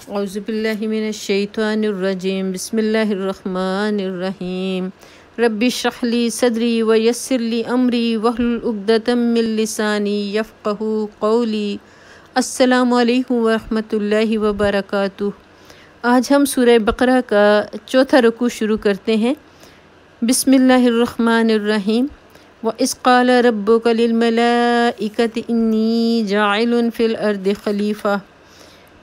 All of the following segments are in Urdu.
اعوذ باللہ من الشیطان الرجیم بسم اللہ الرحمن الرحیم رب اشرح لی صدری ویسر لی امری واحلل عقدۃ من لسانی یفقہوا قولی۔ السلام علیکم ورحمۃ اللہ وبرکاتہ۔ آج ہم سورہ بقرہ کا چوتھا رکوع شروع کرتے ہیں۔ بسم اللہ الرحمن الرحیم۔ وَإِذْ قَالَ رَبُّكَ لِلْمَلَائِكَةِ إِنِّي جَاعِلٌ فِي الْأَرْضِ خلیفہ۔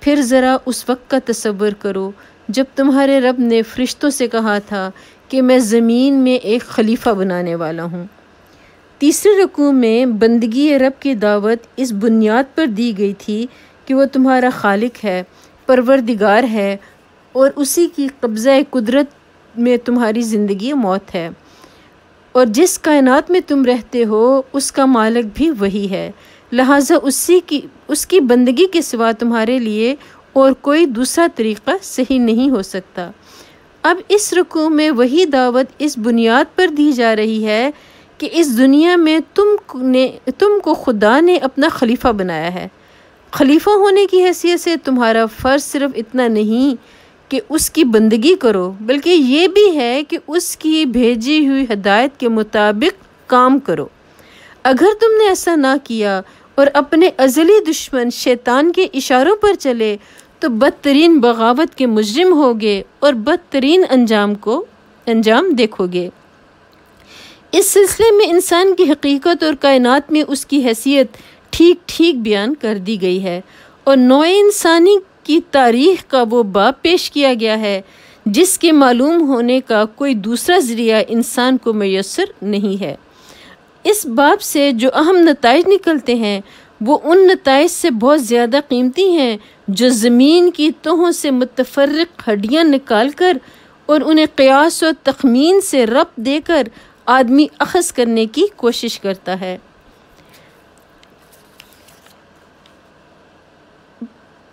پھر ذرا اس وقت کا تصور کرو جب تمہارے رب نے فرشتوں سے کہا تھا کہ میں زمین میں ایک خلیفہ بنانے والا ہوں۔ تیسرے رکوع میں بندگی رب کی دعوت اس بنیاد پر دی گئی تھی کہ وہ تمہارا خالق ہے، پروردگار ہے، اور اسی کی قبضہ قدرت میں تمہاری زندگی موت ہے، اور جس کائنات میں تم رہتے ہو اس کا مالک بھی وہی ہے، لہٰذا اس کی بندگی کے سوا تمہارے لیے اور کوئی دوسرا طریقہ صحیح نہیں ہو سکتا۔ اب اس رکوع میں وہی دعوت اس بنیاد پر دی جا رہی ہے کہ اس دنیا میں تم کو خدا نے اپنا خلیفہ بنایا ہے۔ خلیفہ ہونے کی حیثیت سے تمہارا فرض صرف اتنا نہیں کہ اس کی بندگی کرو، بلکہ یہ بھی ہے کہ اس کی بھیجی ہوئی ہدایت کے مطابق کام کرو۔ اگر تم نے ایسا نہ کیا اور اپنے ازلی دشمن شیطان کے اشاروں پر چلے تو بدترین بغاوت کے مجرم ہوگے اور بدترین انجام دیکھو گے۔ اس سلسلے میں انسان کی حقیقت اور کائنات میں اس کی حیثیت ٹھیک بیان کر دی گئی ہے، اور نوع انسانی کی تاریخ کا وہ باب پیش کیا گیا ہے جس کے معلوم ہونے کا کوئی دوسرا ذریعہ انسان کو میسر نہیں ہے۔ اس باب سے جو اہم نتائج نکلتے ہیں وہ ان نتائج سے بہت زیادہ قیمتی ہیں جو زمین کی تہوں سے متفرق ہڈیاں نکال کر اور انہیں قیاس و تخمین سے ربط دے کر آدمی اخذ کرنے کی کوشش کرتا ہے۔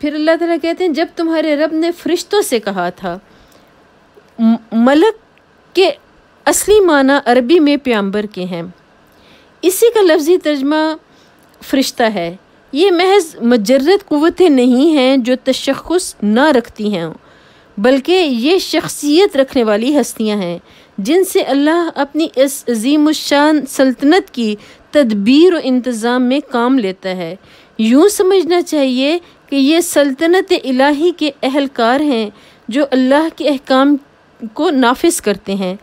پھر اللہ تعالیٰ کہتے ہیں جب تمہارے رب نے فرشتوں سے کہا تھا۔ ملک کے اصلی معنی عربی میں پیغمبر کے ہیں۔ اسی کا لفظی ترجمہ فرشتہ ہے۔ یہ محض مجرد قوتیں نہیں ہیں جو تشخص نہ رکھتی ہیں، بلکہ یہ شخصیت رکھنے والی ہستیاں ہیں جن سے اللہ اپنی اس عظیم الشان سلطنت کی تدبیر و انتظام میں کام لیتا ہے۔ یوں سمجھنا چاہیے کہ یہ سلطنت الہی کے اہلکار ہیں جو اللہ کے احکام کو نافذ کرتے ہیں۔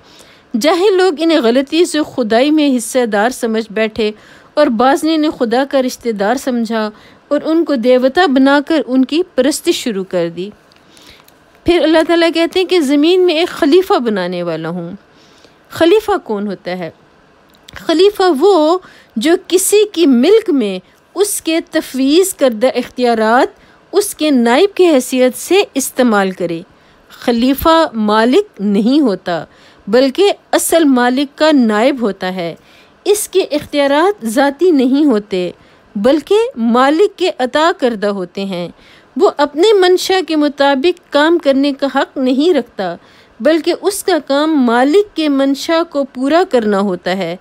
جاہل لوگ انہیں غلطی سے خدائی میں حصہ دار سمجھ بیٹھے اور بعض نے انہیں خدا کا رشتہ دار سمجھا اور ان کو دیوتا بنا کر ان کی پرستش شروع کر دی۔ پھر اللہ تعالیٰ کہتے ہیں کہ زمین میں ایک خلیفہ بنانے والا ہوں۔ خلیفہ کون ہوتا ہے؟ خلیفہ وہ جو کسی کی ملک میں اس کے تفویض کردہ اختیارات اس کے نائب کی حیثیت سے استعمال کرے۔ خلیفہ مالک نہیں ہوتا بلکہ اصل مالک کا نائب ہوتا ہے۔ اس کے اختیارات ذاتی نہیں ہوتے بلکہ مالک کے عطا کردہ ہوتے ہیں۔ وہ اپنے منشا کے مطابق کام کرنے کا حق نہیں رکھتا بلکہ اس کا کام مالک کے منشا کو پورا کرنا ہوتا ہے۔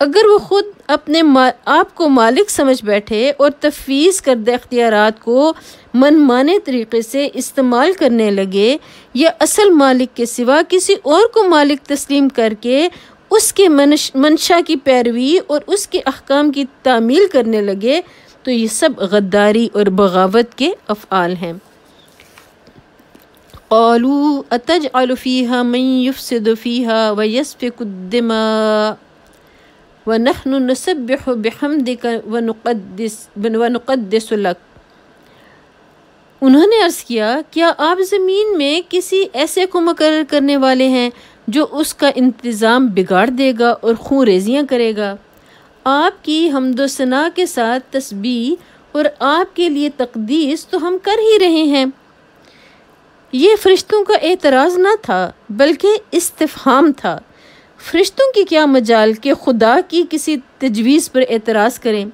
اگر وہ خود اپنے آپ کو مالک سمجھ بیٹھے اور تفویض کردہ اختیارات کو منمانے طریقے سے استعمال کرنے لگے یا اصل مالک کے سوا کسی اور کو مالک تسلیم کر کے اس کے منشا کی پیروی اور اس کے احکام کی تعمیل کرنے لگے تو یہ سب غداری اور بغاوت کے افعال ہیں۔ قالوا اتجعل فيها من يفسد فيها ويسفك الدماء وَنَحْنُ نُسَبِّحُ بِحَمْدِكَ وَنُقَدِّسُ لَكَ۔ انہوں نے عرض کیا کیا آپ زمین میں کسی ایسے کو مقرر کرنے والے ہیں جو اس کا انتظام بگاڑ دے گا اور خون ریزیاں کرے گا؟ آپ کی حمد و ثنا کے ساتھ تسبیح اور آپ کے لیے تقدیس تو ہم کر ہی رہے ہیں۔ یہ فرشتوں کا اعتراض نہ تھا بلکہ استفہام تھا۔ فرشتوں کی کیا مجال کہ خدا کی کسی تجویز پر اعتراض کریں؟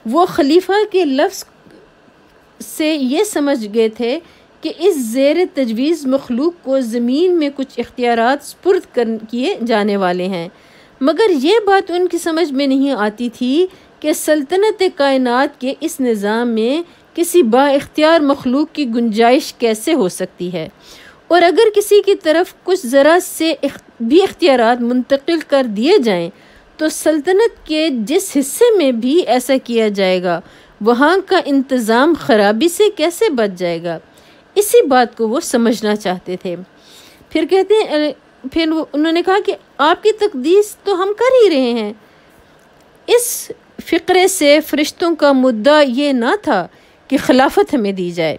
وہ خلیفہ کے لفظ سے یہ سمجھ گئے تھے کہ اس زیر تجویز مخلوق کو زمین میں کچھ اختیارات سپرد کیے جانے والے ہیں، مگر یہ بات ان کی سمجھ میں نہیں آتی تھی کہ سلطنت کائنات کے اس نظام میں کسی با اختیار مخلوق کی گنجائش کیسے ہو سکتی ہے؟ اور اگر کسی کی طرف کچھ ذرا سے بھی اختیارات منتقل کر دیے جائیں تو سلطنت کے جس حصے میں بھی ایسا کیا جائے گا وہاں کا انتظام خرابی سے کیسے بچ جائے گا؟ اسی بات کو وہ سمجھنا چاہتے تھے۔ پھر انہوں نے کہا کہ آپ کی تقدیس تو ہم کر ہی رہے ہیں۔ اس فقرے سے فرشتوں کا مدعا یہ نہ تھا کہ خلافت ہمیں دی جائے،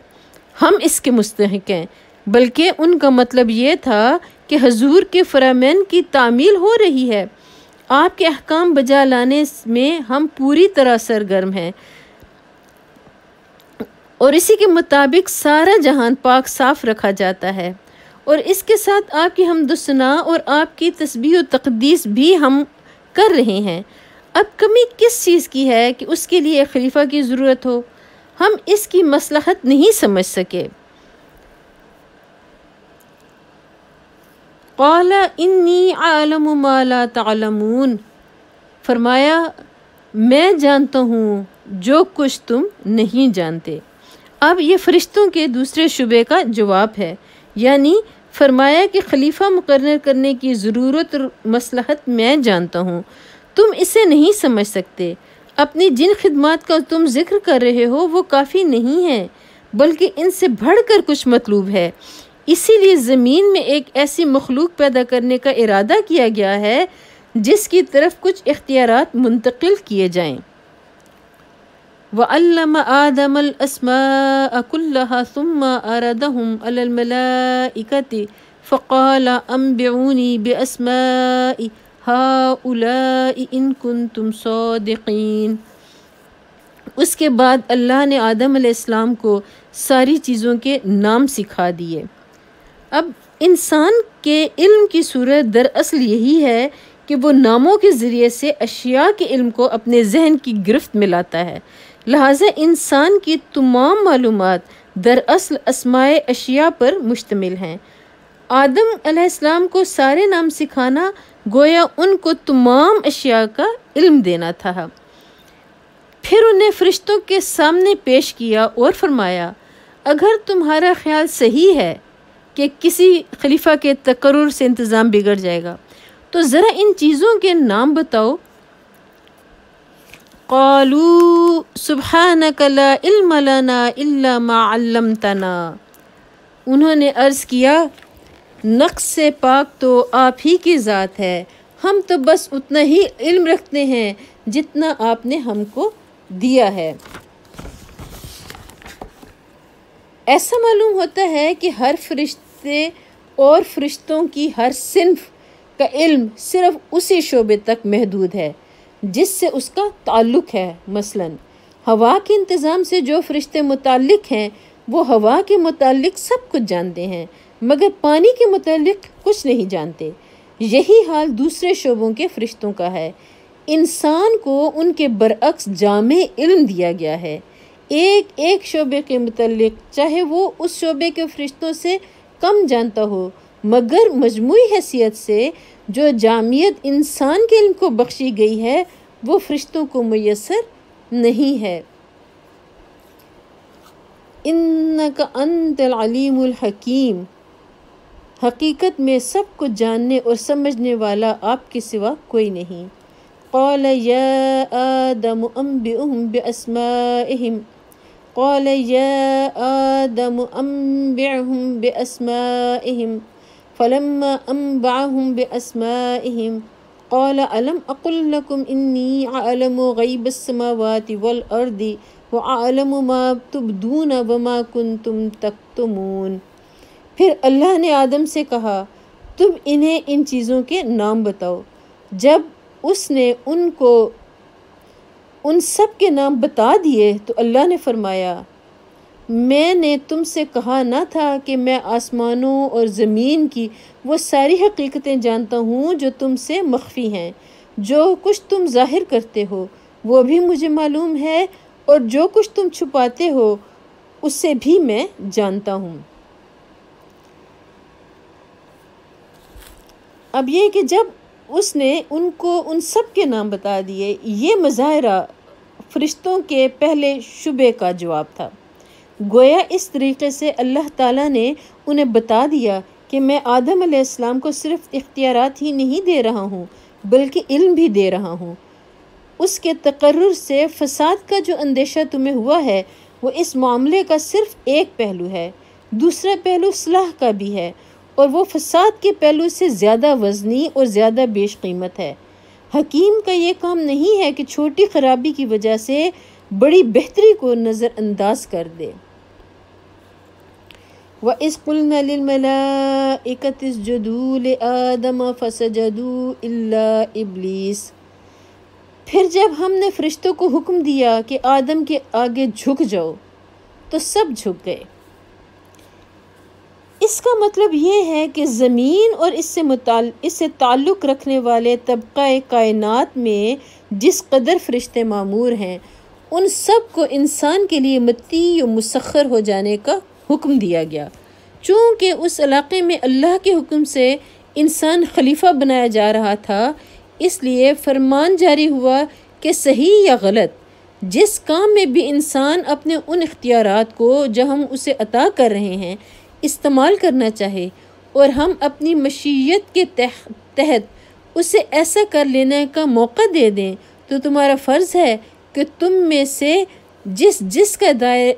ہم اس کے مستحق ہیں، بلکہ ان کا مطلب یہ تھا کہ حضور کے فرامین کی تعمیل ہو رہی ہے، آپ کے احکام بجا لانے میں ہم پوری طرح سرگرم ہیں، اور اسی کے مطابق سارا جہان پاک صاف رکھا جاتا ہے، اور اس کے ساتھ آپ کی حمد و ثنا اور آپ کی تسبیح و تقدیس بھی ہم کر رہے ہیں۔ اب کمی کس چیز کی ہے کہ اس کے لیے ایک خلیفہ کی ضرورت ہو؟ ہم اس کی مصلحت نہیں سمجھ سکے۔ قال انی اعلم ما لا تعلمون، فرمایا میں جانتا ہوں جو کچھ تم نہیں جانتے۔ اب یہ فرشتوں کے دوسرے شبے کا جواب ہے، یعنی فرمایا کہ خلیفہ مقرر کرنے کی ضرورت اور مصلحت میں جانتا ہوں، تم اسے نہیں سمجھ سکتے۔ اپنی جن خدمات کا تم ذکر کر رہے ہو وہ کافی نہیں ہے، بلکہ ان سے بڑھ کر کچھ مطلوب ہے، اسی لیے زمین میں ایک ایسی مخلوق پیدا کرنے کا ارادہ کیا گیا ہے جس کی طرف کچھ اختیارات منتقل کیے جائیں۔ وَعَلَّمَ آدَمَ الْأَسْمَاءَ كُلَّهَا ثُمَّ عَرَضَهُمْ عَلَى الْمَلَائِكَةِ فَقَالَ أَنبِئُونِي بِأَسْمَاءِ هَؤُلَاءِ إِن كُنتُمْ صَادِقِينَ۔ اس کے بعد اللہ نے آدم علیہ السلام کو ساری چیزوں کے نام سکھا دیے۔ اب انسان کے علم کی صورت دراصل یہی ہے کہ وہ ناموں کے ذریعے سے اشیاء کے علم کو اپنے ذہن کی گرفت میں لاتا ہے، لہٰذا انسان کی تمام معلومات دراصل اسماء اشیاء پر مشتمل ہیں۔ آدم علیہ السلام کو سارے نام سکھانا گویا ان کو تمام اشیاء کا علم دینا تھا۔ پھر انہیں فرشتوں کے سامنے پیش کیا اور فرمایا اگر تمہارا خیال صحیح ہے کہ کسی خلیفہ کے تقرر سے انتظام بگڑ جائے گا تو ذرا ان چیزوں کے نام بتاؤ۔ قالوا سبحانک لا علم لنا الا ما علمتنا، انہوں نے عرض کیا نقص سے پاک تو آپ ہی کی ذات ہے، ہم تو بس اتنا ہی علم رکھتے ہیں جتنا آپ نے ہم کو دیا ہے۔ ایسا معلوم ہوتا ہے کہ ہر فرشتے اور فرشتوں کی ہر صنف کا علم صرف اسی شعبے تک محدود ہے جس سے اس کا تعلق ہے۔ مثلاً ہوا کے انتظام سے جو فرشتے متعلق ہیں وہ ہوا کے متعلق سب کچھ جانتے ہیں مگر پانی کے متعلق کچھ نہیں جانتے۔ یہی حال دوسرے شعبوں کے فرشتوں کا ہے۔ انسان کو ان کے برعکس جامع علم دیا گیا ہے، ایک ایک شعبے کے متعلق، چاہے وہ اس شعبے کے فرشتوں سے کم جانتا ہو، مگر مجموعی حیثیت سے جو جامعیت انسان کے علم کو بخشی گئی ہے وہ فرشتوں کو میسر نہیں ہے۔ انک انت العلیم الحکیم، حقیقت میں سب کچھ جاننے اور سمجھنے والا آپ کے سوا کوئی نہیں۔ قال یا آدم انبئہم باسمائہم، قال یا آدم انبئہم باسمائہم فلما انبعہم باسمائہم قال الم اقل لکم انی اعلم غیب السماوات والارض واعلم ما تبدون وما کنتم تکتمون۔ پھر اللہ نے آدم سے کہا تم انہیں ان چیزوں کے نام بتاؤ۔ جب اس نے ان کو ان سب کے نام بتا دیے تو اللہ نے فرمایا میں نے تم سے کہا نہ تھا کہ میں آسمانوں اور زمین کی وہ ساری حقیقتیں جانتا ہوں جو تم سے مخفی ہیں، جو کچھ تم ظاہر کرتے ہو وہ بھی مجھے معلوم ہے اور جو کچھ تم چھپاتے ہو اسے بھی میں جانتا ہوں۔ اب یہ کہ جب اس نے ان کو ان سب کے نام بتا دیے، یہ مظاہرہ فرشتوں کے پہلے شبے کا جواب تھا۔ گویا اس طریقے سے اللہ تعالیٰ نے انہیں بتا دیا کہ میں آدم علیہ السلام کو صرف اختیارات ہی نہیں دے رہا ہوں بلکہ علم بھی دے رہا ہوں۔ اس کے تقرر سے فساد کا جو اندیشہ تمہیں ہوا ہے وہ اس معاملے کا صرف ایک پہلو ہے، دوسرا پہلو اصلاح کا بھی ہے، اور وہ فساد کے پہلو سے زیادہ وزنی اور زیادہ بیش قیمت ہے۔ حکیم کا یہ کام نہیں ہے کہ چھوٹی خرابی کی وجہ سے بڑی بہتری کو نظر انداز کر دے۔ وَإِذْ قُلْنَا لِلْمَلَائِكَةِ اسْجُدُوا لِآدَمَ فَسَجَدُوا إِلَّا إِبْلِيسَ، پھر جب ہم نے فرشتوں کو حکم دیا کہ آدم کے آگے جھک جاؤ تو سب جھک گئے۔ اس کا مطلب یہ ہے کہ زمین اور اس سے تعلق رکھنے والے طبقہ کائنات میں جس قدر فرشتے معمور ہیں ان سب کو انسان کے لیے مطیع و مسخر ہو جانے کا حکم دیا گیا۔ چونکہ اس علاقے میں اللہ کے حکم سے انسان خلیفہ بنایا جا رہا تھا، اس لیے فرمان جاری ہوا کہ صحیح یا غلط جس کام میں بھی انسان اپنے ان اختیارات کو جو ہم اسے عطا کر رہے ہیں استعمال کرنا چاہے اور ہم اپنی مشیت کے تحت اسے ایسا کر لینے کا موقع دے دیں، تو تمہارا فرض ہے کہ تم میں سے جس کا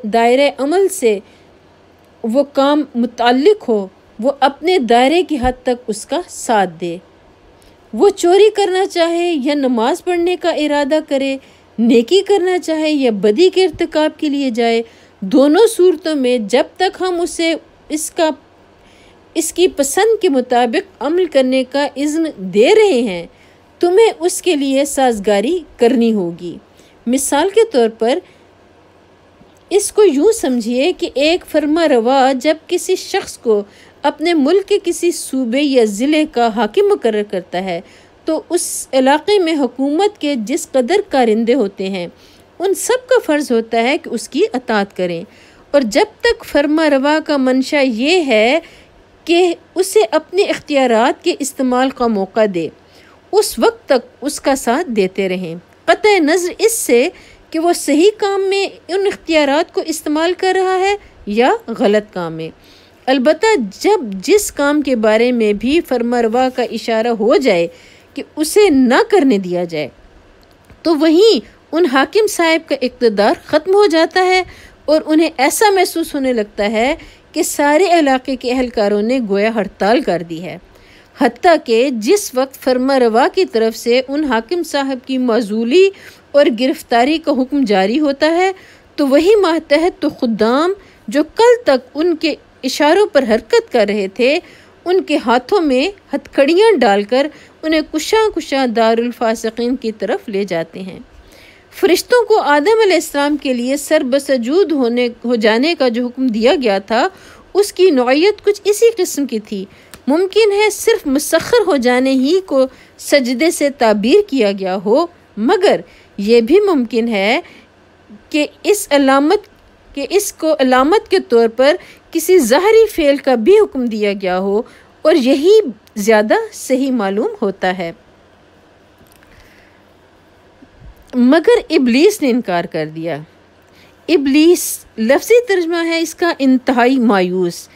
دائرۂ عمل سے وہ کام متعلق ہو وہ اپنے دائرے کی حد تک اس کا ساتھ دے۔ وہ چوری کرنا چاہے یا نماز پڑھنے کا ارادہ کرے، نیکی کرنا چاہے یا بدی کے ارتکاب کے لیے جائے، دونوں صورتوں میں جب تک ہم اسے اس کی پسند کے مطابق عمل کرنے کا اذن دے رہے ہیں تمہیں اس کے لیے سازگاری کرنی ہوگی۔ مثال کے طور پر اس کو یوں سمجھیے کہ ایک فرما روا جب کسی شخص کو اپنے ملک کے کسی صوبے یا ضلع کا حاکم مقرر کرتا ہے تو اس علاقے میں حکومت کے جس قدر کارندے ہوتے ہیں ان سب کا فرض ہوتا ہے کہ اس کی اطاعت کریں، اور جب تک فرما روا کا منشا یہ ہے کہ اسے اپنے اختیارات کے استعمال کا موقع دے اس وقت تک اس کا ساتھ دیتے رہیں، قطع نظر اس سے کہ وہ صحیح کام میں ان اختیارات کو استعمال کر رہا ہے یا غلط کام میں۔ البتہ جب جس کام کے بارے میں بھی فرما روا کا اشارہ ہو جائے کہ اسے نہ کرنے دیا جائے تو وہیں ان حاکم صاحب کا اقتدار ختم ہو جاتا ہے اور انہیں ایسا محسوس ہونے لگتا ہے کہ سارے علاقے کے اہلکاروں نے گویا ہڑتال کر دی ہے، حتیٰ کہ جس وقت فرما روا کی طرف سے ان حاکم صاحب کی معزولی اور گرفتاری کا حکم جاری ہوتا ہے تو وہی ماتحت تو خدام جو کل تک ان کے اشاروں پر حرکت کر رہے تھے ان کے ہاتھوں میں ہتھکڑیاں ڈال کر انہیں کشاں دار الفاسقین کی طرف لے جاتے ہیں۔ فرشتوں کو آدم علیہ السلام کے لیے سر بسجود ہو جانے کا جو حکم دیا گیا تھا اس کی نوعیت کچھ اسی قسم کی تھی۔ ممکن ہے صرف مسخر ہو جانے ہی کو سجدے سے تعبیر کیا گیا ہو، مگر یہ بھی ممکن ہے کہ اس کو علامت کے طور پر کسی ظاہری فعل کا بھی حکم دیا گیا ہو، اور یہی زیادہ صحیح معلوم ہوتا ہے۔ مگر ابلیس نے انکار کر دیا۔ ابلیس لفظی ترجمہ ہے اس کا انتہائی مایوس۔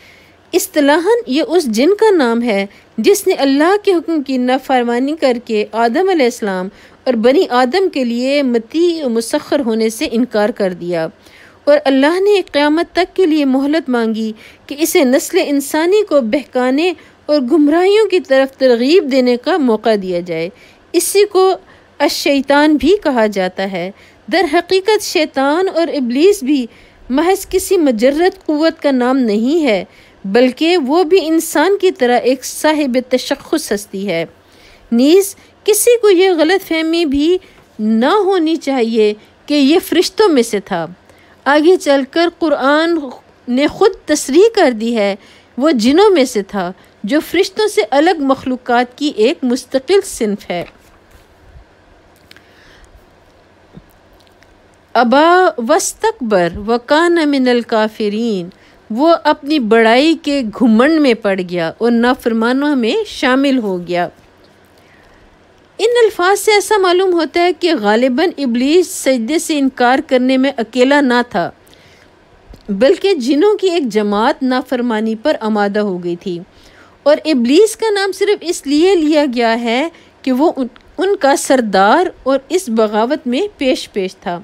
اصطلاحاً یہ اس جن کا نام ہے جس نے اللہ کے حکم کی نافرمانی کر کے آدم علیہ السلام اور بنی آدم کے لیے مطیع و مسخر ہونے سے انکار کر دیا، اور اللہ نے قیامت تک کے لیے مہلت مانگی کہ اسے نسل انسانی کو بہکانے اور گمراہیوں کی طرف ترغیب دینے کا موقع دیا جائے۔ اسی کو الشیطان بھی کہا جاتا ہے۔ در حقیقت شیطان اور ابلیس بھی محض کسی مجرد قوت کا نام نہیں ہے، بلکہ وہ بھی انسان کی طرح ایک صاحب تشخص ہستی ہے۔ نیز کسی کو یہ غلط فہمی بھی نہ ہونی چاہیے کہ یہ فرشتوں میں سے تھا۔ آگے چل کر قرآن نے خود تصریح کر دی ہے وہ جنوں میں سے تھا، جو فرشتوں سے الگ مخلوقات کی ایک مستقل صنف ہے۔ ابا واستکبر وکان من الکافرین، وہ اپنی بڑائی کے گھمنڈ میں پڑ گیا اور نافرمانوں میں شامل ہو گیا۔ ان الفاظ سے ایسا معلوم ہوتا ہے کہ غالباً ابلیس سجدے سے انکار کرنے میں اکیلا نہ تھا، بلکہ جنوں کی ایک جماعت نافرمانی پر آمادہ ہو گئی تھی، اور ابلیس کا نام صرف اس لیے لیا گیا ہے کہ وہ ان کا سردار اور اس بغاوت میں پیش تھا۔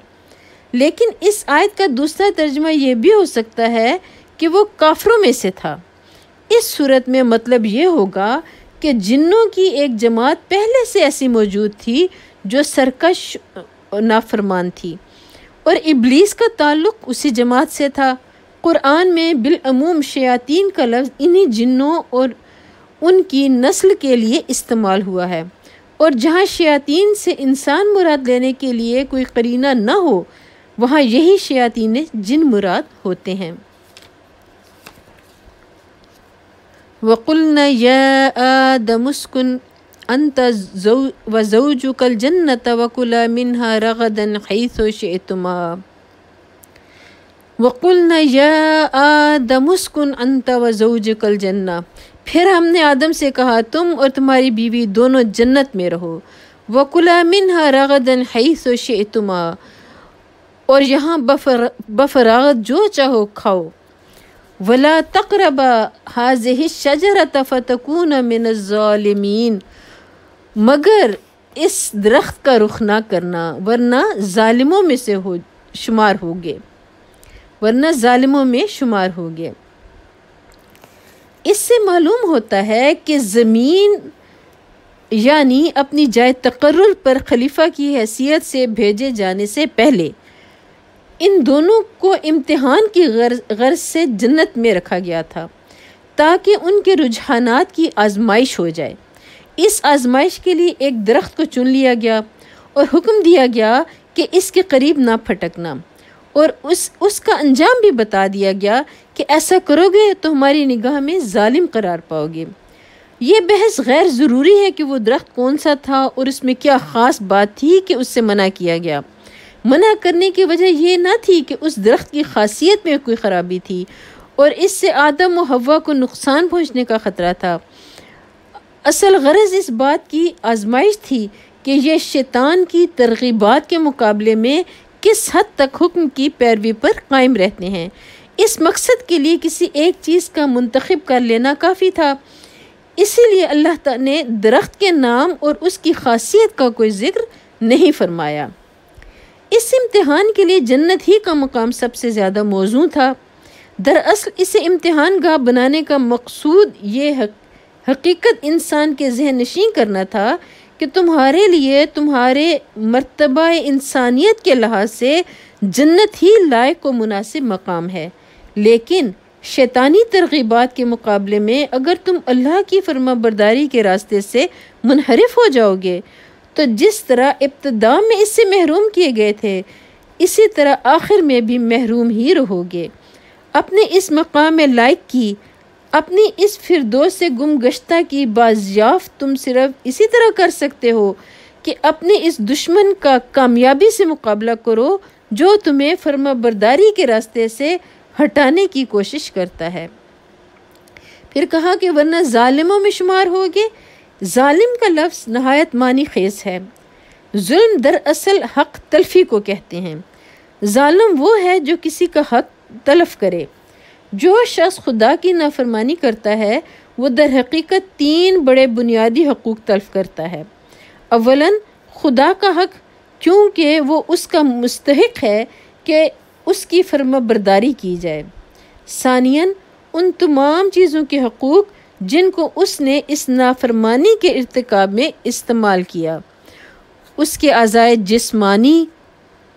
لیکن اس آیت کا دوسرا ترجمہ یہ بھی ہو سکتا ہے کہ وہ کافروں میں سے تھا۔ اس صورت میں مطلب یہ ہوگا کہ جنوں کی ایک جماعت پہلے سے ایسی موجود تھی جو سرکش نافرمان تھی، اور ابلیس کا تعلق اسی جماعت سے تھا۔ قرآن میں بالعموم شیاطین کا لفظ انہی جنوں اور ان کی نسل کے لیے استعمال ہوا ہے، اور جہاں شیاطین سے انسان مراد لینے کے لیے کوئی قرینہ نہ ہو وہاں یہی شیاطین جن مراد ہوتے ہیں۔ وَقُلْنَا يَا آدَمُ اسْكُنْ أَنْتَ وَزَوْجُكَ الْجَنَّةَ وَكُلَا مِنْهَا رَغَدًا حَيْثُ شِئْتُمَا وَقُلْنَا يَا آدَمُ اسْكُنْ أَنْتَ وَزَوْجُكَ الْجَنَّةَ، پھر ہم نے آدم سے کہا تم اور تمہاری بیوی دونوں جنت میں رہو۔ وَكُلَا مِنْهَا رَغَدًا حَيْثُ شِئْتُمَا، اور یہاں بفراغت جو چاہو کھاؤ۔ وَلَا تَقْرَبَا هَٰذِهِ الشَّجَرَةَ فَتَكُونَ مِنَ الظَّالِمِينَ، مگر اس درخت کا رخ نہ کرنا ورنہ ظالموں میں سے شمار ہوگے۔ اس سے معلوم ہوتا ہے کہ زمین یعنی اپنی جائے تقرر پر خلیفہ کی حیثیت سے بھیجے جانے سے پہلے ان دونوں کو امتحان کی غرض سے جنت میں رکھا گیا تھا تاکہ ان کے رجحانات کی آزمائش ہو جائے۔ اس آزمائش کے لیے ایک درخت کو چن لیا گیا اور حکم دیا گیا کہ اس کے قریب نہ پھٹکنا، اور اس کا انجام بھی بتا دیا گیا کہ ایسا کرو گے تو ہماری نگاہ میں ظالم قرار پاؤ گے۔ یہ بحث غیر ضروری ہے کہ وہ درخت کون سا تھا اور اس میں کیا خاص بات تھی کہ اس سے منع کیا گیا۔ منع کرنے کی وجہ یہ نہ تھی کہ اس درخت کی خاصیت میں کوئی خرابی تھی اور اس سے آدم و حوا کو نقصان پہنچنے کا خطرہ تھا۔ اصل غرض اس بات کی آزمائش تھی کہ یہ شیطان کی ترغیبات کے مقابلے میں کس حد تک حکم کی پیروی پر قائم رہتے ہیں۔ اس مقصد کے لیے کسی ایک چیز کا منتخب کر لینا کافی تھا، اسی لیے اللہ تعالیٰ نے درخت کے نام اور اس کی خاصیت کا کوئی ذکر نہیں فرمایا۔ اس امتحان کے لیے جنت ہی کا مقام سب سے زیادہ موزوں تھا۔ دراصل اسے امتحان گاہ بنانے کا مقصود یہ حقیقت انسان کے ذہن نشین کرنا تھا کہ تمہارے لیے تمہارے مرتبہ انسانیت کے لحاظ سے جنت ہی لائق و مناسب مقام ہے، لیکن شیطانی ترغیبات کے مقابلے میں اگر تم اللہ کی فرما برداری کے راستے سے منحرف ہو جاؤ گے تو جس طرح ابتدا میں اس سے محروم کیے گئے تھے اسی طرح آخر میں بھی محروم ہی رہو گے۔ اپنے اس مقام لائق کی، اپنی اس فردوس سے گم گشتہ کی بازیافت تم صرف اسی طرح کر سکتے ہو کہ اپنے اس دشمن کا کامیابی سے مقابلہ کرو جو تمہیں فرما برداری کے راستے سے ہٹانے کی کوشش کرتا ہے۔ پھر کہا کہ ورنہ ظالموں میں شمار ہوگے۔ ظالم کا لفظ نہایت معنی خیز ہے۔ ظلم دراصل حق تلفی کو کہتے ہیں۔ ظالم وہ ہے جو کسی کا حق تلف کرے۔ جو شخص خدا کی نافرمانی کرتا ہے وہ در حقیقت 3 بڑے بنیادی حقوق تلف کرتا ہے۔ اولاً خدا کا حق، کیونکہ وہ اس کا مستحق ہے کہ اس کی فرما برداری کی جائے۔ ثانیاً ان تمام چیزوں کے حقوق جن کو اس نے اس نافرمانی کے ارتکاب میں استعمال کیا، اس کے اعضائے جسمانی،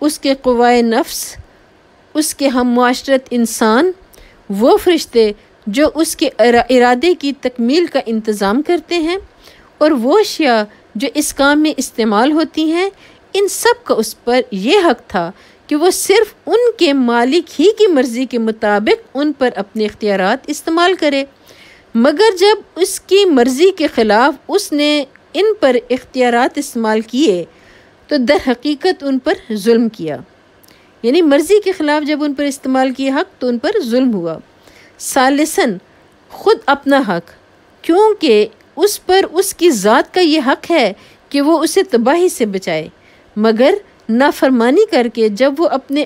اس کے قوائے نفس، اس کے ہم معاشرت انسان، وہ فرشتے جو اس کے ارادے کی تکمیل کا انتظام کرتے ہیں، اور وہ اشیاء جو اس کام میں استعمال ہوتی ہیں، ان سب کا اس پر یہ حق تھا کہ وہ صرف ان کے مالک ہی کی مرضی کے مطابق ان پر اپنے اختیارات استعمال کرے، مگر جب اس کی مرضی کے خلاف اس نے ان پر اختیارات استعمال کیے تو در حقیقت ان پر ظلم کیا۔ یعنی مرضی کے خلاف جب ان پر استعمال کیا حق تو ان پر ظلم ہوا۔ ثالثاً خود اپنا حق، کیونکہ اس پر اس کی ذات کا یہ حق ہے کہ وہ اسے تباہی سے بچائے، مگر نافرمانی کر کے جب وہ اپنے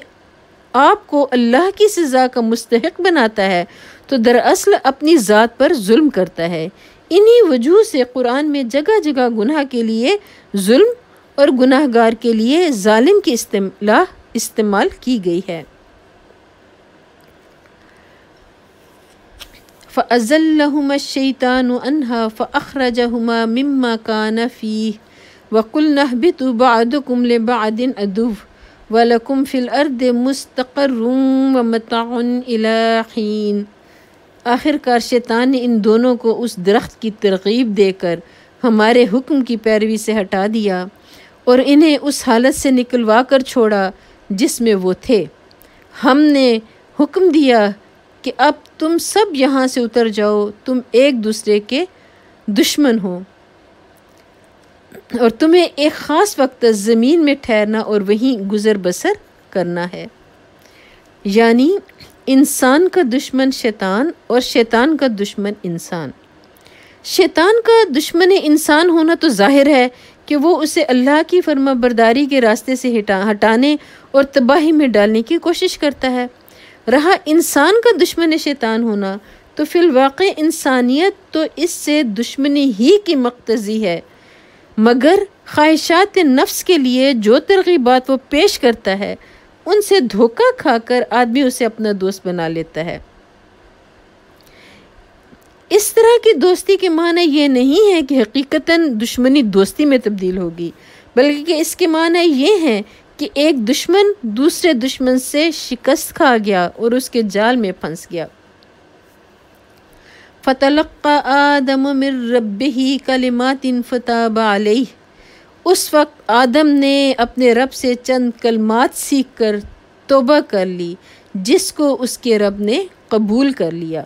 آپ کو اللہ کی سزا کا مستحق بناتا ہے تو دراصل اپنی ذات پر ظلم کرتا ہے۔ انہی وجوہ سے قرآن میں جگہ جگہ گناہ کے لیے ظلم اور گناہ گار کے لیے ظالم کی اصطلاح استعمال کی گئی ہے۔ فَأَزَلَّهُمَا الشَّيْطَانُ عَنْهَا فَأَخْرَجَهُمَا مِمَّا كَانَ فِيهِ وَقُلْنَا اهْبِطُوا بَعْضُكُمْ لِبَعْضٍ عَدُوٌّ وَلَكُمْ فِي الْأَرْضِ مُسْتَقَرٌّ وَمَتَاعٌ إِلَىٰ حِينٍ۔ آخر کار شیطان نے ان دونوں کو اس درخت کی ترغیب دے کر ہمارے حکم کی پیروی سے ہٹا دیا اور انہیں اس حالت سے نکلوا کر چھوڑا جس میں وہ تھے۔ ہم نے حکم دیا کہ اب تم سب یہاں سے اتر جاؤ، تم ایک دوسرے کے دشمن ہو اور تمہیں ایک خاص وقت زمین میں ٹھہرنا اور وہیں گزر بسر کرنا ہے۔ یعنی انسان کا دشمن شیطان اور شیطان کا دشمن انسان۔ شیطان کا دشمن انسان ہونا تو ظاہر ہے کہ وہ اسے اللہ کی فرما برداری کے راستے سے ہٹانے اور تباہی میں ڈالنے کی کوشش کرتا ہے۔ رہا انسان کا دشمن شیطان ہونا تو فی الواقع انسانیت تو اس سے دشمنی ہی کی مقتضی ہے، مگر خواہشات نفس کے لیے جو ترغیبات وہ پیش کرتا ہے ان سے دھوکہ کھا کر آدمی اسے اپنا دوست بنا لیتا ہے۔ اس طرح کی دوستی کے معنی یہ نہیں ہے کہ حقیقتاً دشمنی دوستی میں تبدیل ہوگی، بلکہ اس کے معنی یہ ہیں کہ ایک دشمن دوسرے دشمن سے شکست کھا گیا اور اس کے جال میں پھنس گیا۔ فَتَلَقَّى آدَمُ مِن رَبِّهِ كَلِمَاتٍ فَتَابَ عَلَيْهِ۔ اس وقت آدم نے اپنے رب سے چند کلمات سیکھ کر توبہ کر لی جس کو اس کے رب نے قبول کر لیا۔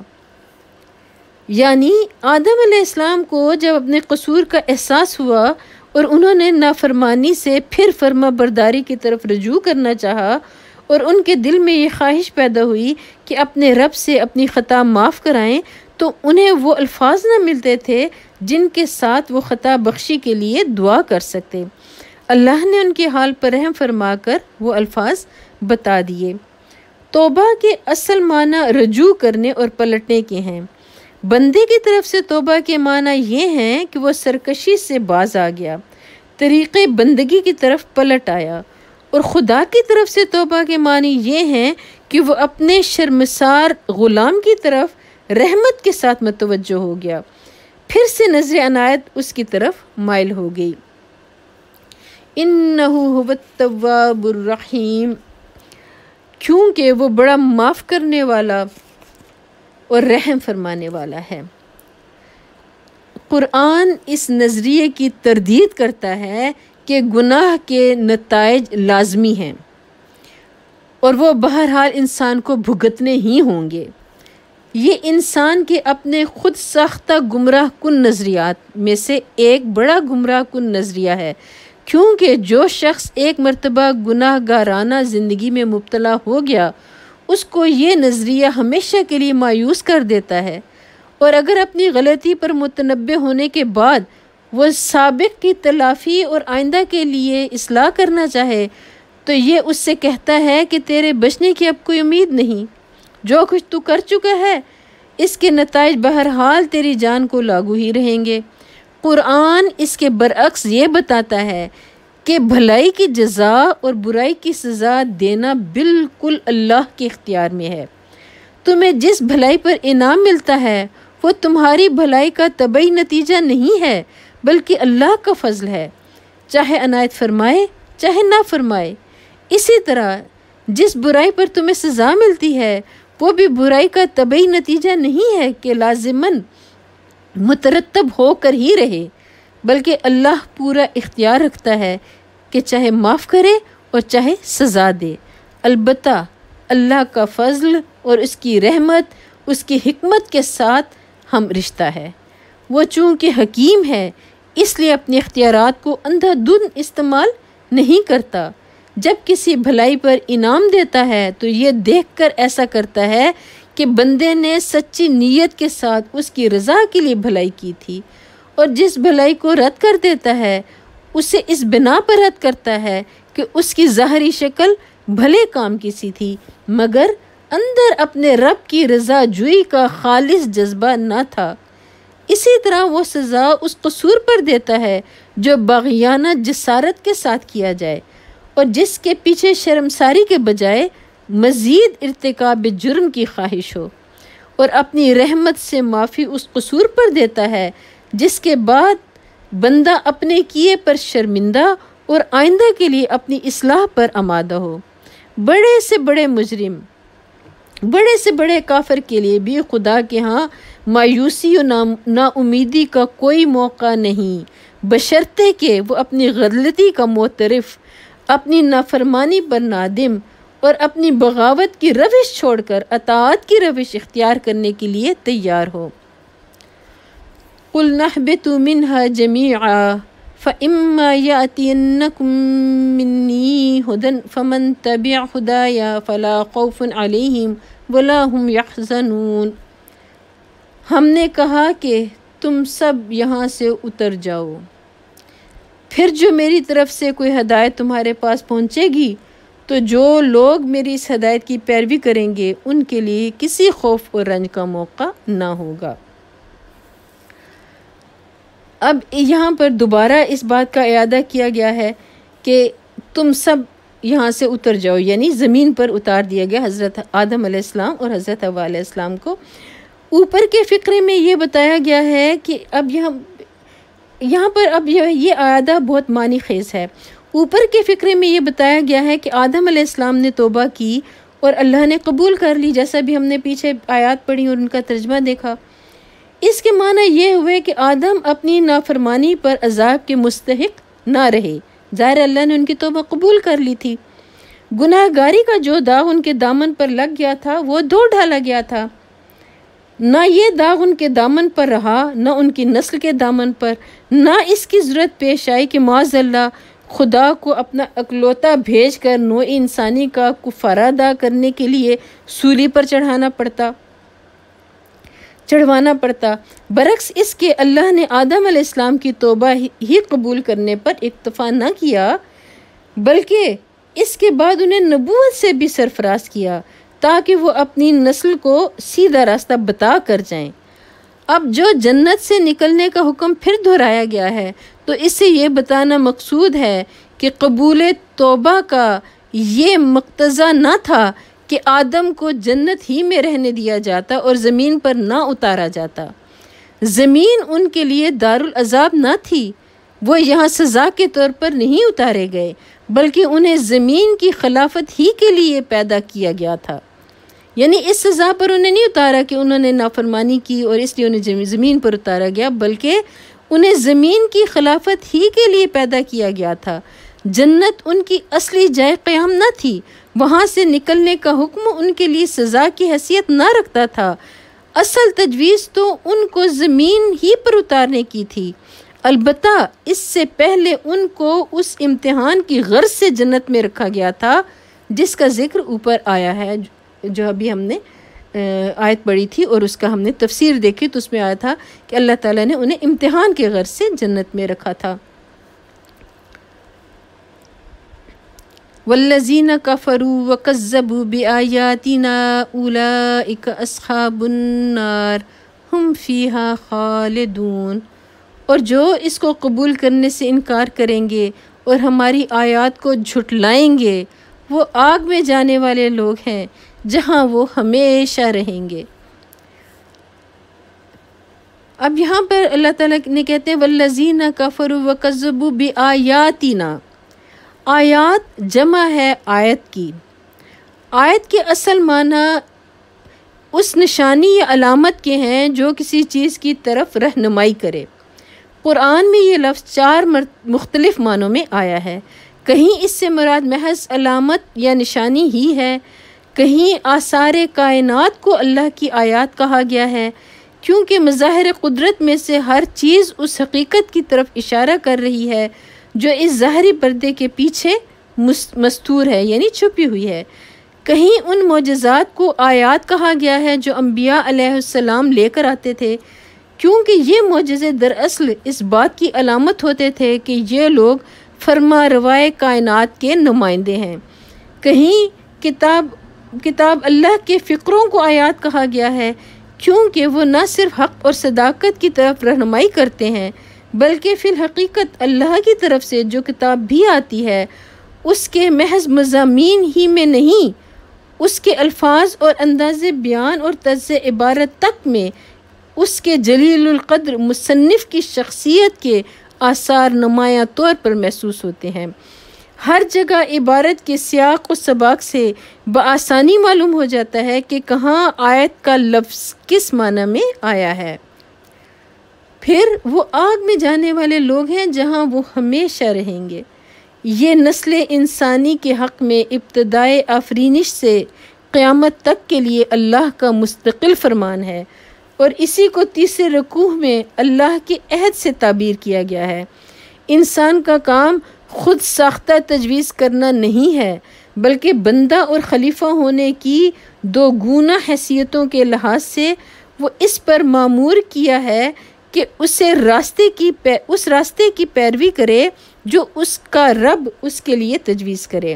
یعنی آدم علیہ السلام کو جب اپنے قصور کا احساس ہوا اور انہوں نے نافرمانی سے پھر فرما برداری کی طرف رجوع کرنا چاہا اور ان کے دل میں یہ خواہش پیدا ہوئی کہ اپنے رب سے اپنی خطا معاف کرائیں، تو انہیں وہ الفاظ نہ ملتے تھے جن کے ساتھ وہ خطا بخشی کے لیے دعا کر سکتے۔ اللہ نے ان کے حال پر رحم فرما کر وہ الفاظ بتا دیے۔ توبہ کے اصل معنی رجوع کرنے اور پلٹنے کے ہیں۔ بندے کی طرف سے توبہ کے معنی یہ ہیں کہ وہ سرکشی سے باز آ گیا، طریقے بندگی کی طرف پلٹ آیا، اور خدا کی طرف سے توبہ کے معنی یہ ہیں کہ وہ اپنے شرمسار غلام کی طرف رحمت کے ساتھ متوجہ ہو گیا، پھر سے نظر عنایت اس کی طرف مائل ہو گئی۔ انہ هو التواب الرحیم، کیونکہ وہ بڑا معاف کرنے والا اور رحم فرمانے والا ہے۔ قرآن اس نظریے کی تردید کرتا ہے کہ گناہ کے نتائج لازمی ہیں اور وہ بہرحال انسان کو بھگتنے ہی ہوں گے۔ یہ انسان کے اپنے خود ساختہ گمراہ کن نظریات میں سے ایک بڑا گمراہ کن نظریہ ہے، کیونکہ جو شخص ایک مرتبہ گناہ گارانہ زندگی میں مبتلا ہو گیا اس کو یہ نظریہ ہمیشہ کے لیے مایوس کر دیتا ہے، اور اگر اپنی غلطی پر متنبہ ہونے کے بعد وہ سابق کی تلافی اور آئندہ کے لیے اصلاح کرنا چاہے تو یہ اس سے کہتا ہے کہ تیرے بچنے کی اب کوئی امید نہیں، جو کچھ تو کر چکا ہے اس کے نتائج بہرحال تیری جان کو لاگو ہی رہیں گے۔ قرآن اس کے برعکس یہ بتاتا ہے کہ بھلائی کی جزا اور برائی کی سزا دینا بالکل اللہ کے اختیار میں ہے۔ تمہیں جس بھلائی پر انعام ملتا ہے وہ تمہاری بھلائی کا طبعی نتیجہ نہیں ہے بلکہ اللہ کا فضل ہے، چاہے عنایت فرمائے چاہے نہ فرمائے۔ اسی طرح جس برائی پر تمہیں سزا ملتی ہے وہ بھی برائی کا طبعی نتیجہ نہیں ہے کہ لازماً مترتب ہو کر ہی رہے، بلکہ اللہ پورا اختیار رکھتا ہے کہ چاہے معاف کرے اور چاہے سزا دے۔ البتہ اللہ کا فضل اور اس کی رحمت اس کی حکمت کے ساتھ ہم رشتہ ہے۔ وہ چونکہ حکیم ہے اس لیے اپنے اختیارات کو اندھا دھند استعمال نہیں کرتا۔ جب کسی بھلائی پر انعام دیتا ہے تو یہ دیکھ کر ایسا کرتا ہے کہ بندے نے سچی نیت کے ساتھ اس کی رضا کے لیے بھلائی کی تھی، اور جس بھلائی کو رد کر دیتا ہے اسے اس بنا پر رد کرتا ہے کہ اس کی ظاہری شکل بھلے کام کی سی تھی، مگر اندر اپنے رب کی رضا جوئی کا خالص جذبہ نہ تھا۔ اسی طرح وہ سزا اس قصور پر دیتا ہے جو باغیانہ جسارت کے ساتھ کیا جائے اور جس کے پیچھے شرمساری کے بجائے مزید ارتکاب جرم کی خواہش ہو، اور اپنی رحمت سے معافی اس قصور پر دیتا ہے جس کے بعد بندہ اپنے کیے پر شرمندہ اور آئندہ کے لیے اپنی اصلاح پر آمادہ ہو۔ بڑے سے بڑے مجرم، بڑے سے بڑے کافر کے لیے بھی خدا کے ہاں مایوسی و نا امیدی کا کوئی موقع نہیں، بشرطے کہ وہ اپنی غلطی کا معترف، اپنی نافرمانی پر نادم اور اپنی بغاوت کی روش چھوڑ کر اطاعت کی روش اختیار کرنے کے لیے تیار ہو۔ قُلْ نَهْبِطُوا مِنْهَا جَمِيعًا فَإِمَّا يَأْتِيَنَّكُم مِّنِّي هُدًى فَمَن تَبِعَ هُدَايَ فَلَا خَوْفٌ عَلَيْهِمْ وَلَا هُمْ يَحْزَنُونَ۔ ہم نے کہا کہ تم سب یہاں سے اتر جاؤ، پھر جو میری طرف سے کوئی ہدایت تمہارے پاس پہنچے گی تو جو لوگ میری اس ہدایت کی پیروی کریں گے ان کے لیے کسی خوف اور رنج کا موقع نہ ہوگا۔ اب یہاں پر دوبارہ اس بات کا اعادہ کیا گیا ہے کہ تم سب یہاں سے اتر جاؤ، یعنی زمین پر اتار دیا گیا حضرت آدم علیہ السلام اور حضرت حوا علیہ السلام کو۔ اوپر کے فقرے میں یہ بتایا گیا ہے کہ اب یہاں پر اب یہ اعادہ بہت معنی خیز ہے۔ اوپر کے فقرے میں یہ بتایا گیا ہے کہ آدم علیہ السلام نے توبہ کی اور اللہ نے قبول کر لی، جیسا بھی ہم نے پیچھے آیات پڑھی اور ان کا ترجمہ دیکھا۔ اس کے معنی یہ ہوئے کہ آدم اپنی نافرمانی پر عذاب کے مستحق نہ رہے، ظاہر اللہ نے ان کی توبہ قبول کر لی تھی۔ گناہ گاری کا جو داغ ان کے دامن پر لگ گیا تھا وہ دھو ڈالا گیا تھا، نہ یہ داغ ان کے دامن پر رہا، نہ ان کی نسل کے دامن پر، نہ اس کی ضرورت پیش آئی کہ معاذ اللہ خدا کو اپنا اکلوتا بھیج کر نوع انسانی کا کفارہ ادا کرنے کے لیے سولی پر چڑھوانا پڑتا۔ برعکس اس کے اللہ نے آدم علیہ السلام کی توبہ ہی قبول کرنے پر اکتفا نہ کیا، بلکہ اس کے بعد انہیں نبوت سے بھی سرفراز کیا تاکہ وہ اپنی نسل کو سیدھا راستہ بتا کر جائیں۔ اب جو جنت سے نکلنے کا حکم پھر دہرایا گیا ہے تو اس سے یہ بتانا مقصود ہے کہ قبول توبہ کا یہ مقتضا نہ تھا کہ آدم کو جنت ہی میں رہنے دیا جاتا اور زمین پر نہ اتارا جاتا۔ زمین ان کے لیے دارالعذاب نہ تھی، وہ یہاں سزا کے طور پر نہیں اتارے گئے بلکہ انہیں زمین کی خلافت ہی کے لیے پیدا کیا گیا تھا۔ یعنی اس سزا پر انہیں نہیں اتارا کہ انہوں نے نافرمانی کی اور اس لیے انہیں زمین پر اتارا گیا، بلکہ انہیں زمین کی خلافت ہی کے لیے پیدا کیا گیا تھا۔ جنت ان کی اصلی جائے قیام نہ تھی، وہاں سے نکلنے کا حکم ان کے لیے سزا کی حیثیت نہ رکھتا تھا، اصل تجویز تو ان کو زمین ہی پر اتارنے کی تھی۔ البتہ اس سے پہلے ان کو اس امتحان کی غرض سے جنت میں رکھا گیا تھا جس کا ذکر اوپر آیا ہے، جو ابھی ہم نے آیت پڑھی تھی اور اس کا ہم نے تفسیر دیکھی تو اس میں آیا تھا کہ اللہ تعالیٰ نے انہیں امتحان کے غرض سے جنت میں رکھا تھا۔ وَالَّذِينَ كَفَرُوا وَكَذَّبُوا بِآيَاتِنَا أُولَئِكَ أَصْحَابُ النَّارِ هُمْ فِيهَا خَالِدُونَ، اور جو اس کو قبول کرنے سے انکار کریں گے اور ہماری آیات کو جھٹلائیں گے وہ آگ میں جانے والے لوگ ہیں جہاں وہ ہمیشہ رہیں گے۔ اب یہاں پر اللہ تعالیٰ نے کہتے ہیں وَالَّذِينَ كَفَرُوا وَكَذَّبُوا بِآيَاتِنَا۔ آیات جمع ہے آیت کی۔ آیت کے اصل معنی اس نشانی یا علامت کے ہیں جو کسی چیز کی طرف رہنمائی کرے۔ قرآن میں یہ لفظ 4 مختلف معنوں میں آیا ہے۔ کہیں اس سے مراد محض علامت یا نشانی ہی ہے، کہیں آثار کائنات کو اللہ کی آیات کہا گیا ہے، کیونکہ مظاہر قدرت میں سے ہر چیز اس حقیقت کی طرف اشارہ کر رہی ہے جو اس ظاہری پردے کے پیچھے مستور ہے، یعنی چھپی ہوئی ہے۔ کہیں ان معجزات کو آیات کہا گیا ہے جو انبیاء علیہ السلام لے کر آتے تھے، کیونکہ یہ معجزے دراصل اس بات کی علامت ہوتے تھے کہ یہ لوگ فرما روائے کائنات کے نمائندے ہیں۔ کہیں کتاب اللہ کے فقروں کو آیات کہا گیا ہے، کیونکہ وہ نہ صرف حق اور صداقت کی طرف رہنمائی کرتے ہیں بلکہ فی الحقیقت اللہ کی طرف سے جو کتاب بھی آتی ہے اس کے محض مضامین ہی میں نہیں، اس کے الفاظ اور انداز بیان اور طرز عبارت تک میں اس کے جلیل القدر مصنف کی شخصیت کے آثار نمایاں طور پر محسوس ہوتے ہیں۔ ہر جگہ عبارت کے سیاق و سباق سے بآسانی معلوم ہو جاتا ہے کہ کہاں آیت کا لفظ کس معنی میں آیا ہے۔ پھر وہ آگ میں جانے والے لوگ ہیں جہاں وہ ہمیشہ رہیں گے۔ یہ نسل انسانی کے حق میں ابتدائے آفرینش سے قیامت تک کے لیے اللہ کا مستقل فرمان ہے، اور اسی کو تیسرے رکوع میں اللہ کے عہد سے تعبیر کیا گیا ہے۔ انسان کا کام خود ساختہ تجویز کرنا نہیں ہے، بلکہ بندہ اور خلیفہ ہونے کی دو گونا حیثیتوں کے لحاظ سے وہ اس پر مامور کیا ہے کہ اس راستے کی پیروی کرے جو اس کا رب اس کے لیے تجویز کرے۔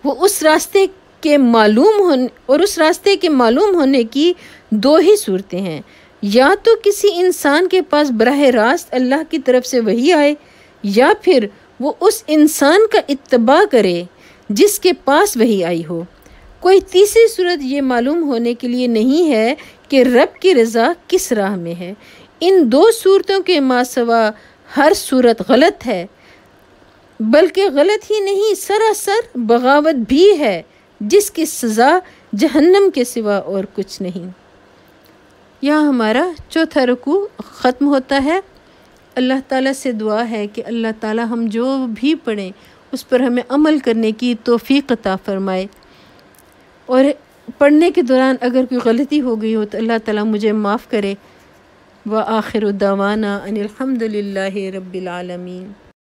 وہ اس راستے کے معلوم ہونے کی دو ہی صورتیں ہیں، یا تو کسی انسان کے پاس براہ راست اللہ کی طرف سے وحی آئے، یا پھر وہ اس انسان کا اتباع کرے جس کے پاس وحی آئی ہو۔ کوئی تیسری صورت یہ معلوم ہونے کے لیے نہیں ہے کہ رب کی رضا کس راہ میں ہے۔ ان دو صورتوں کے ماسوا ہر صورت غلط ہے، بلکہ غلط ہی نہیں سراسر بغاوت بھی ہے، جس کی سزا جہنم کے سوا اور کچھ نہیں۔ یہاں ہمارا چوتھا رکوع ختم ہوتا ہے۔ اللہ تعالیٰ سے دعا ہے کہ اللہ تعالیٰ ہم جو بھی پڑھیں اس پر ہمیں عمل کرنے کی توفیق عطا فرمائے، اور پڑھنے کے دوران اگر کوئی غلطی ہو گئی ہو تو اللہ تعالیٰ مجھے معاف کرے۔ وآخر دعوانا ان الحمد للہ رب العالمین۔